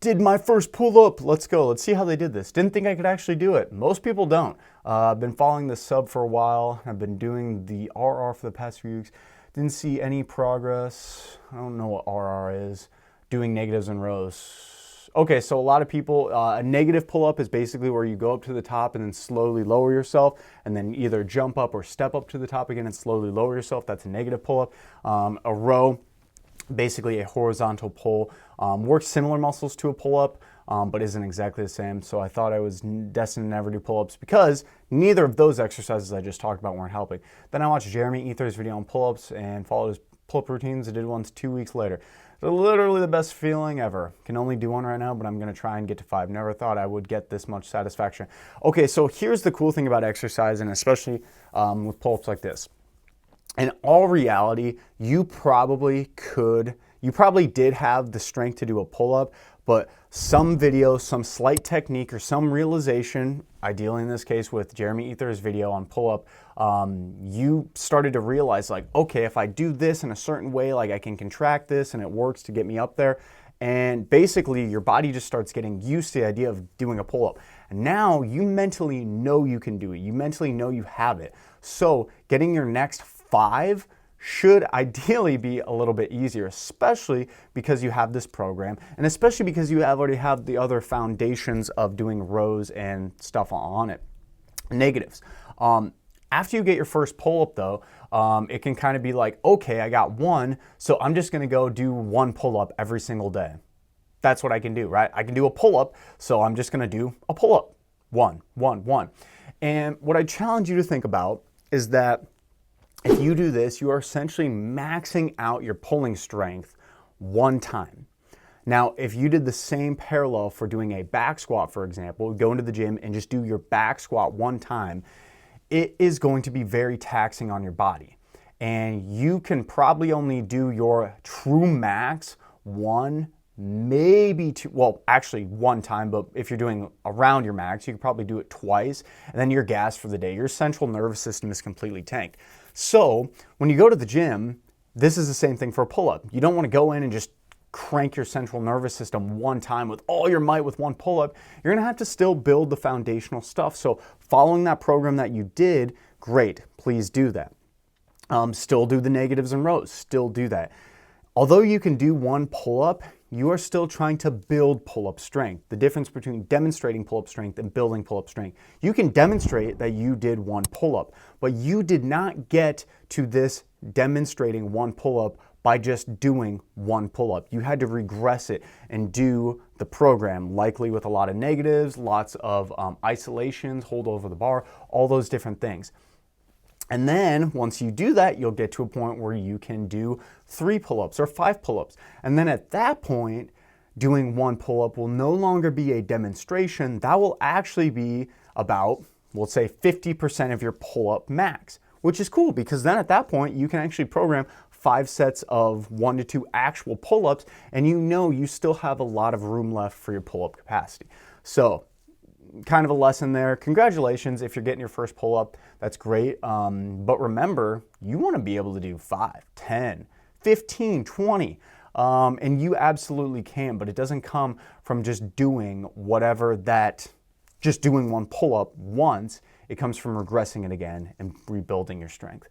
did my first pull-up. Let's go. Let's see how they did this. Didn't think I could actually do it. Most people don't. I've been following the sub for a while. I've been doing the RR for the past few weeks. Didn't see any progress. I don't know what RR is. Doing negatives and rows. Okay, so a lot of people, a negative pull-up is basically where you go up to the top and then slowly lower yourself, and then either jump up or step up to the top again and slowly lower yourself. That's a negative pull-up. A row, basically a horizontal pull, works similar muscles to a pull-up, but isn't exactly the same. So I thought I was destined to never do pull-ups because neither of those exercises I just talked about weren't helping. Then I watched Jeremy Ether's video on pull-ups and followed his pull-up routines. I did ones 2 weeks later. They're literally the best feeling ever. Can only do one right now, but I'm gonna try and get to 5. Never thought I would get this much satisfaction. Okay, so here's the cool thing about exercise, and especially with pull-ups like this. In all reality, you probably did have the strength to do a pull-up, but some video, some slight technique, or some realization, ideally in this case with Jeremy Ether's video on pull-up, you started to realize like, okay, if I do this in a certain way, like I can contract this and it works to get me up there. And basically your body just starts getting used to the idea of doing a pull-up. And now you mentally know you can do it. You mentally know you have it. So getting your next 5 should ideally be a little bit easier, especially because you have this program, and especially because you already have the other foundations of doing rows and stuff on it. Negatives. After you get your first pull-up though, it can kind of be like, okay, I got 1, so I'm just gonna go do 1 pull-up every single day. That's what I can do, right? I can do a pull-up, so I'm just gonna do a pull-up. 1, 1, 1. And what I challenge you to think about is that if you do this, you are essentially maxing out your pulling strength 1 time. Now, if you did the same parallel for doing a back squat, for example, go into the gym and just do your back squat 1 time, it is going to be very taxing on your body. And you can probably only do your true max 1, maybe 2, well, actually 1 time, but if you're doing around your max, you could probably do it twice, and then you're gassed for the day. Your central nervous system is completely tanked. So when you go to the gym, this is the same thing for a pull-up. You don't want to go in and just crank your central nervous system 1 time with all your might with 1 pull-up. You're going to have to still build the foundational stuff. So following that program that you did, great, please do that. Still do the negatives and rows, still do that. Although you can do 1 pull-up, you are still trying to build pull-up strength. The difference between demonstrating pull-up strength and building pull-up strength. You can demonstrate that you did 1 pull-up, but you did not get to this demonstrating 1 pull-up by just doing 1 pull-up. You had to regress it and do the program, likely with a lot of negatives, lots of isolations, hold over the bar, all those different things. And then once you do that, you'll get to a point where you can do 3 pull-ups or 5 pull-ups. And then at that point, doing 1 pull-up will no longer be a demonstration. That will actually be about, we'll say 50% of your pull-up max, which is cool because then at that point, you can actually program 5 sets of 1 to 2 actual pull-ups, and you know you still have a lot of room left for your pull-up capacity. So kind of a lesson there. Congratulations if you're getting your first pull-up. That's great. But remember, you want to be able to do 5, 10, 15, 20. And you absolutely can, but it doesn't come from just doing just doing 1 pull-up once. It comes from regressing it again and rebuilding your strength.